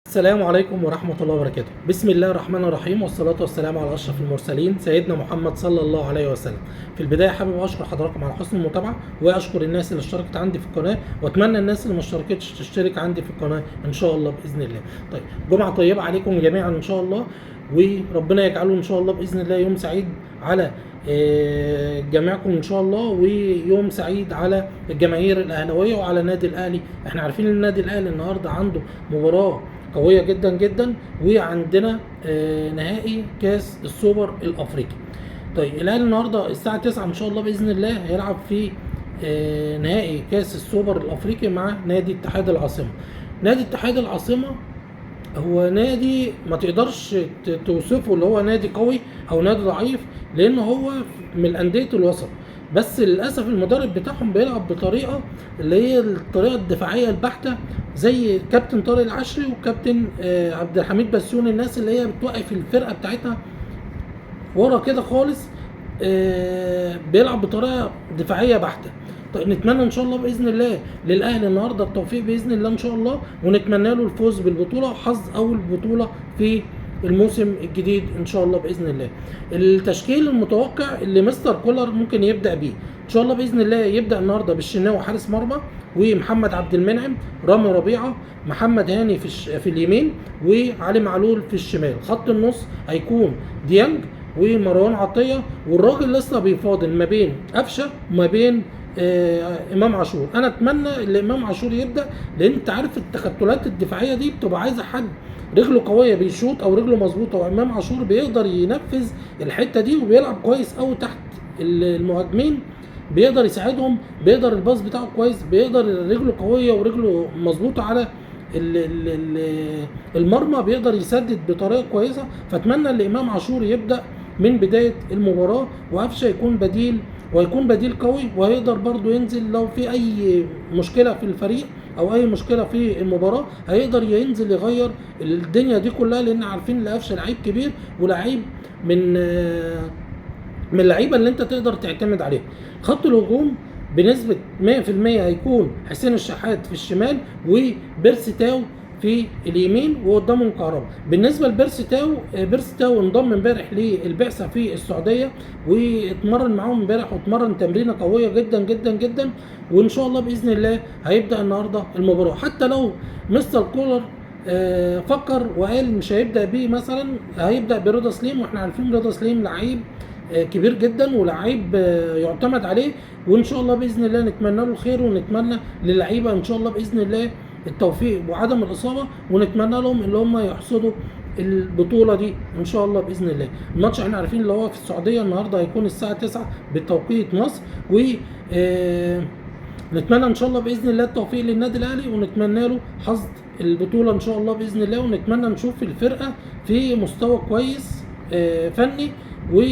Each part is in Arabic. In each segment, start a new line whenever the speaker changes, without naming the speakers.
السلام عليكم ورحمة الله وبركاته. بسم الله الرحمن الرحيم، والصلاة والسلام على أشرف المرسلين سيدنا محمد صلى الله عليه وسلم. في البداية حابب أشكر حضراتكم على حسن المتابعة، وأشكر الناس اللي اشتركت عندي في القناة، وأتمنى الناس اللي ما اشتركتش تشترك عندي في القناة إن شاء الله بإذن الله. طيب، جمعة طيبة عليكم جميعا إن شاء الله، وربنا يجعله إن شاء الله بإذن الله يوم سعيد على جميعكم ان شاء الله، ويوم سعيد على الجماهير الاهلاويه وعلى النادي الاهلي. احنا عارفين ان النادي الاهلي النهارده عنده مباراه قويه جدا جدا، وعندنا نهائي كاس السوبر الافريقي. طيب، الاهلي النهارده الساعه 9 ان شاء الله باذن الله هيلعب في نهائي كاس السوبر الافريقي مع نادي اتحاد العاصمه. نادي اتحاد العاصمه هو نادي ما تقدرش توصفه اللي هو نادي قوي او نادي ضعيف، لان هو من انديه الوسط. بس للاسف المدرب بتاعهم بيلعب بطريقه اللي هي الطريقه الدفاعيه البحته، زي كابتن طارق العشري وكابتن عبد الحميد بسيوني، الناس اللي هي بتوقف الفرقه بتاعتها ورا كده خالص، بيلعب بطريقه دفاعيه بحته. طيب، نتمنى ان شاء الله باذن الله للاهلي النهارده التوفيق باذن الله ان شاء الله، ونتمنى له الفوز بالبطوله وحظ اول بطوله في الموسم الجديد ان شاء الله باذن الله. التشكيل المتوقع اللي مستر كولر ممكن يبدا بيه ان شاء الله باذن الله، يبدا النهارده بالشناوي حارس مرمى، ومحمد عبد المنعم، رامي ربيعه، محمد هاني في اليمين، وعلي معلول في الشمال. خط النص هيكون ديانج ومروان عطيه، والراجل لسه بيفاضل ما بين قفشه وما بين امام عاشور. انا اتمنى ان امام عاشور يبدا، لان انت عارف التكتلات الدفاعيه دي بتبقى عايزه حد رجله قويه بيشوط او رجله مظبوطه، وامام عاشور بيقدر ينفذ الحته دي وبيلعب كويس قوي تحت المهاجمين، بيقدر يساعدهم، بيقدر الباص بتاعه كويس، بيقدر رجله قويه ورجله مظبوطه على المرمى، بيقدر يسدد بطريقه كويسه. فاتمنى ان امام عاشور يبدا من بدايه المباراه، وقفشه يكون بديل، ويكون بديل قوي، وهيقدر برضو ينزل لو في اي مشكله في الفريق او اي مشكله في المباراه، هيقدر ينزل يغير الدنيا دي كلها، لان عارفين ان قفشه لعيب كبير ولاعيب من اللعيبه اللي انت تقدر تعتمد عليها. خط الهجوم بنسبه 100% هيكون حسين الشحات في الشمال، وبيرسي تاو في اليمين، وقدامهم كهربا. بالنسبه لبيرسي تاو انضم امبارح للبعثه في السعوديه، واتمرن معاهم امبارح، واتمرن تمرينه قويه جدا جدا جدا، وان شاء الله باذن الله هيبدا النهارده المباراه. حتى لو مستر كولر فكر وقال مش هيبدا بيه، مثلا هيبدا برضا سليم، واحنا عارفين رضا سليم لعيب كبير جدا ولاعيب يعتمد عليه، وان شاء الله باذن الله نتمنى له الخير، ونتمنى للعيبه ان شاء الله باذن الله التوفيق وعدم الاصابه، ونتمنى لهم اللي هم يحصدوا البطوله دي ان شاء الله باذن الله. الماتش احنا عارفين اللي هو في السعوديه النهارده هيكون الساعه 9 بتوقيت مصر، و نتمنى ان شاء الله باذن الله التوفيق للنادي الاهلي، ونتمنى له حظ البطوله ان شاء الله باذن الله، ونتمنى نشوف الفرقه في مستوى كويس فني، و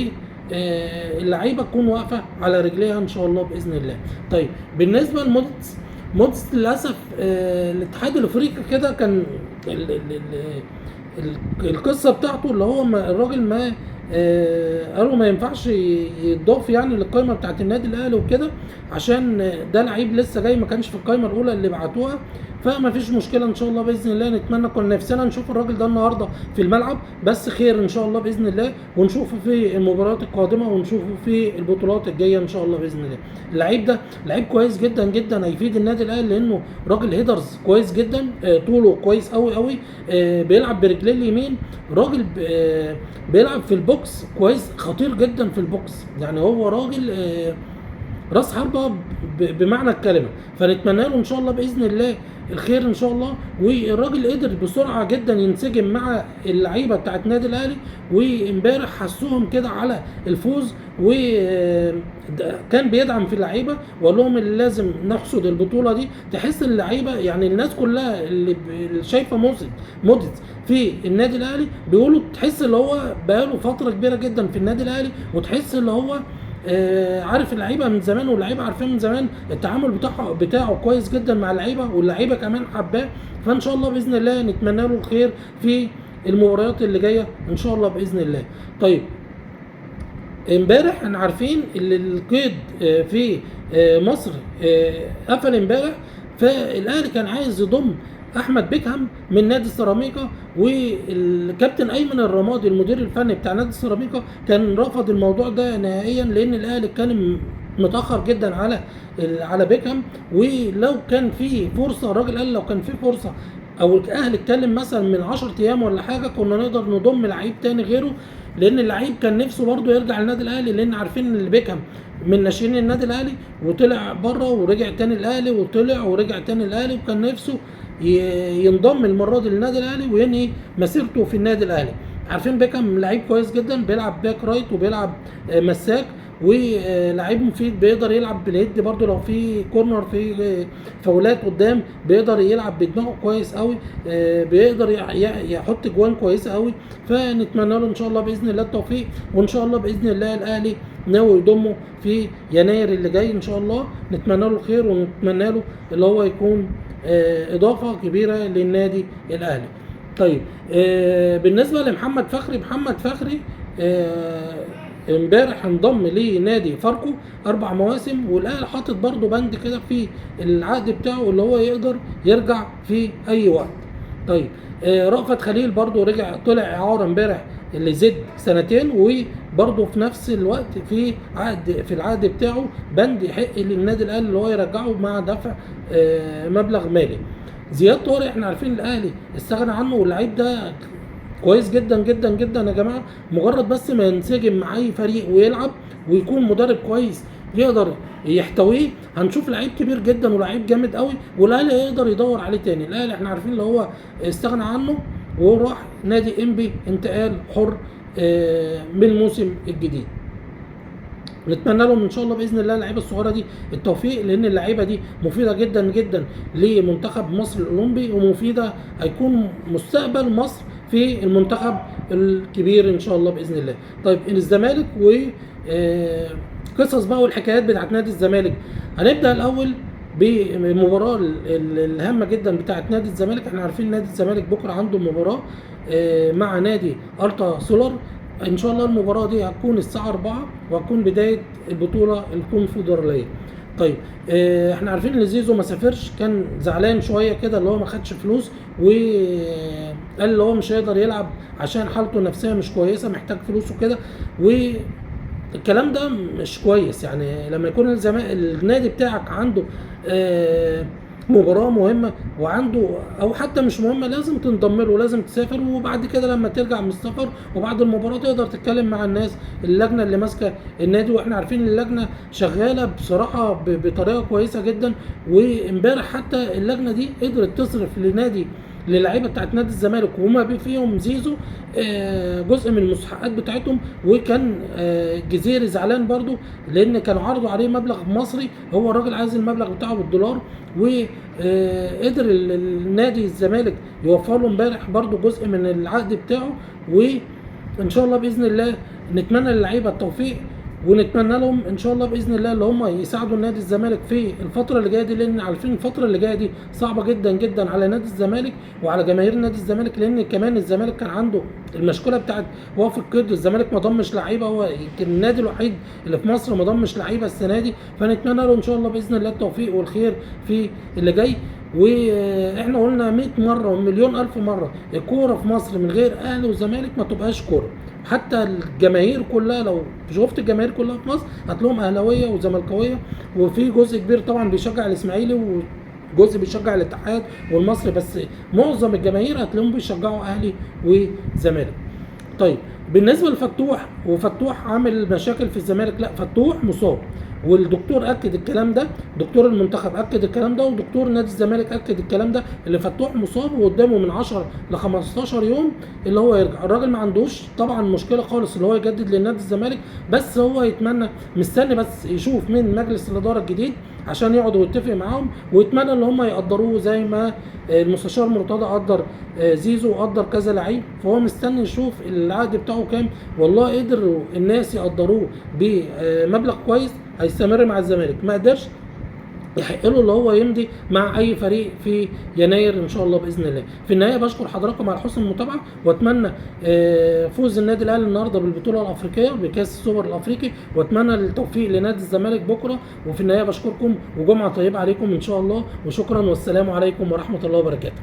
اللعيبه تكون واقفه على رجليها ان شاء الله باذن الله. طيب، بالنسبه لموديس للاسف الاتحاد الافريقي كده كان القصه بتاعته اللي هو الراجل ما قالوا ما ينفعش يتضاف يعني للقائمه بتاعت النادي الاهلي وكده، عشان ده لعيب لسه جاي ما كانش في القائمه الاولى اللي بعتوها. فما فيش مشكله ان شاء الله باذن الله، نتمنى كنا نفسنا نشوف الراجل ده النهارده في الملعب، بس خير ان شاء الله باذن الله، ونشوفه في المباريات القادمه، ونشوفه في البطولات الجايه ان شاء الله باذن الله. اللعيب ده لعيب كويس جدا جدا، هيفيد النادي الاهلي، لانه راجل هيدرز كويس جدا، طوله كويس قوي قوي، بيلعب برجليه اليمين، راجل بيلعب في البوكس كويس، خطير جدا في البوكس، يعني هو راجل راس حربة بمعنى الكلمة. فنتمنى له ان شاء الله باذن الله الخير ان شاء الله، والراجل قدر بسرعه جدا ينسجم مع اللعيبه بتاعت النادي الاهلي، وامبارح حسوهم كده على الفوز، وكان بيدعم في اللعيبه وقال لهم اللي لازم نحصد البطوله دي. تحس اللعيبه يعني الناس كلها اللي شايفه موديس في النادي الاهلي بيقولوا، تحس اللي هو بقاله فتره كبيره جدا في النادي الاهلي، وتحس اللي هو عارف اللعيبه من زمان، واللعيبه عارفين من زمان، التعامل بتاعه كويس جدا مع اللعيبه، واللعيبه كمان حباه. فان شاء الله باذن الله نتمنى له الخير في المباريات اللي جايه ان شاء الله باذن الله. طيب، امبارح احنا عارفين ان القيد في مصر قفل امبارح، فالاهلي كان عايز يضم احمد بيكهام من نادي سيراميكا، والكابتن ايمن الرمادي المدير الفني بتاع نادي سيراميكا كان رفض الموضوع ده نهائيا، لان الاهلي كان متاخر جدا على بيكهام. ولو كان في فرصه، الراجل قال لو كان في فرصه او الاهلي اتكلم مثلا من 10 ايام ولا حاجه، كنا نقدر نضم لعيب تاني غيره، لان اللعيب كان نفسه برضه يرجع للنادي الاهلي، لان عارفين ان بيكهام من ناشئين النادي الاهلي وطلع بره ورجع تاني الاهلي، وطلع ورجع تاني الاهلي، وكان نفسه ينضم المره دي للنادي الاهلي وينهي مسيرته في النادي الاهلي. عارفين بيكهام لعيب كويس جدا، بيلعب باك رايت وبيلعب مساك، ولاعيب مفيد، بيقدر يلعب باليد برده لو في كورنر، في فاولات قدام بيقدر يلعب بدماغه كويس قوي، بيقدر يحط جوان كويسه قوي. فنتمنى له ان شاء الله باذن الله التوفيق، وان شاء الله باذن الله الاهلي ناوي يضمه في يناير اللي جاي ان شاء الله. نتمنى له الخير، ونتمنى له اللي هو يكون اضافه كبيره للنادي الاهلي. طيب بالنسبه لمحمد فخري، محمد فخري امبارح انضم لنادي فاركو 4 مواسم، والاهلي حاطط برضه بند كده في العقد بتاعه اللي هو يقدر يرجع في اي وقت. طيب رأفت خليل برضه رجع، طلع اعاره امبارح اللي زد 2 سنين، وبرضه في نفس الوقت في العقد بتاعه بند يحق للنادي الاهلي اللي هو يرجعه مع دفع مبلغ مالي. زياد طارق احنا عارفين الاهلي استغنى عنه، واللعيب ده كويس جدا جدا جدا يا جماعه، مجرد بس ما ينسجم مع اي فريق ويلعب ويكون مدرب كويس يقدر يحتويه، هنشوف لعيب كبير جدا ولعيب جامد قوي، والاهلي هيقدر يدور عليه تاني. الاهلي احنا عارفين اللي هو استغنى عنه وراح نادي انبي انتقال حر من الموسم الجديد. نتمنى لهم ان شاء الله باذن الله اللعيبه الصغيره دي التوفيق، لان اللعيبه دي مفيده جدا جدا لمنتخب مصر الاولمبي، ومفيده هيكون مستقبل مصر في المنتخب الكبير ان شاء الله باذن الله. طيب الزمالك و قصص بقى والحكايات بتاعت نادي الزمالك. هنبدا الاول بمباراه الهامه جدا بتاعت نادي الزمالك. احنا عارفين نادي الزمالك بكره عنده مباراه مع نادي ارتا سولار. ان شاء الله المباراه دي هتكون الساعه 4 وهتكون بدايه البطوله الكونفدراليه. طيب احنا عارفين ان زيزو ما سافرش، كان زعلان شويه كده اللي هو ما خدش فلوس، وقال اللي هو مش هيقدر يلعب عشان حالته النفسيه مش كويسه، محتاج فلوس وكده، والكلام ده مش كويس. يعني لما يكون النادي بتاعك عنده مباراة مهمة وعنده او حتى مش مهمة لازم تنضم له، لازم تسافر، وبعد كده لما ترجع من السفر وبعد المباراة تقدر تتكلم مع الناس، اللجنة اللي ماسكة النادي. واحنا عارفين اللجنة شغالة بصراحة بطريقة كويسة جدا، وامبارح حتى اللجنة دي قدرت تصرف للعيبه بتاعت نادي الزمالك وهما فيهم زيزو جزء من المستحقات بتاعتهم. وكان جزيري زعلان برضو لان كانوا عرضوا عليه مبلغ مصري، هو الراجل عايز المبلغ بتاعه بالدولار، وقدر النادي الزمالك يوفر له امبارح برضو جزء من العقد بتاعه. وان شاء الله باذن الله نتمنى للعيبه التوفيق، ونتمنى لهم ان شاء الله باذن الله اللي هم يساعدوا نادي الزمالك في الفتره اللي جايه دي، لان عارفين الفتره اللي جايه دي صعبه جدا جدا على نادي الزمالك وعلى جماهير نادي الزمالك، لان كمان الزمالك كان عنده المشكله بتاعت وقف القيد، الزمالك ما ضمش لعيبه، هو يمكن النادي الوحيد اللي في مصر ما ضمش لعيبه السنه دي. فنتمنى له ان شاء الله باذن الله التوفيق والخير في اللي جاي. واحنا قلنا 100 مره ومليون الف مره الكوره في مصر من غير اهلي وزمالك ما تبقاش كوره. حتى الجماهير كلها لو شفت الجماهير كلها في مصر هتلاقيهم اهلاويه وزملكاويه، وفي جزء كبير طبعا بيشجع الاسماعيلي وجزء بيشجع الاتحاد والمصري، بس معظم الجماهير هتلاقيهم بيشجعوا اهلي وزمالك. طيب بالنسبه لفتوح، وفتوح عامل مشاكل في الزمالك، لا فتوح مصاب، والدكتور اكد الكلام ده، دكتور المنتخب اكد الكلام ده، ودكتور نادي الزمالك اكد الكلام ده، اللي فتوح مصاب وقدامه من 10 ل 15 يوم اللي هو يرجع. الراجل ما عندوش طبعا مشكله خالص اللي هو يجدد لنادي الزمالك، بس هو يتمنى مستني بس يشوف من مجلس الاداره الجديد عشان يقعدوا ويتفق معاهم، ويتمنى ان هم يقدروه زي ما المستشار مرتضى قدر زيزو وقدر كذا لعيب، فهو مستني يشوف العقد بتاعه كام. والله قدروا الناس يقدروه بمبلغ كويس هيستمر مع الزمالك، ما قدرش يحق له اللي هو يمضي مع اي فريق في يناير ان شاء الله باذن الله. في النهايه بشكر حضراتكم على حسن المتابعه، واتمنى فوز النادي الاهلي النهارده بالبطوله الافريقيه بكاس السوبر الافريقي، واتمنى التوفيق لنادي الزمالك بكره. وفي النهايه بشكركم وجمعه طيبه عليكم ان شاء الله، وشكرا والسلام عليكم ورحمه الله وبركاته.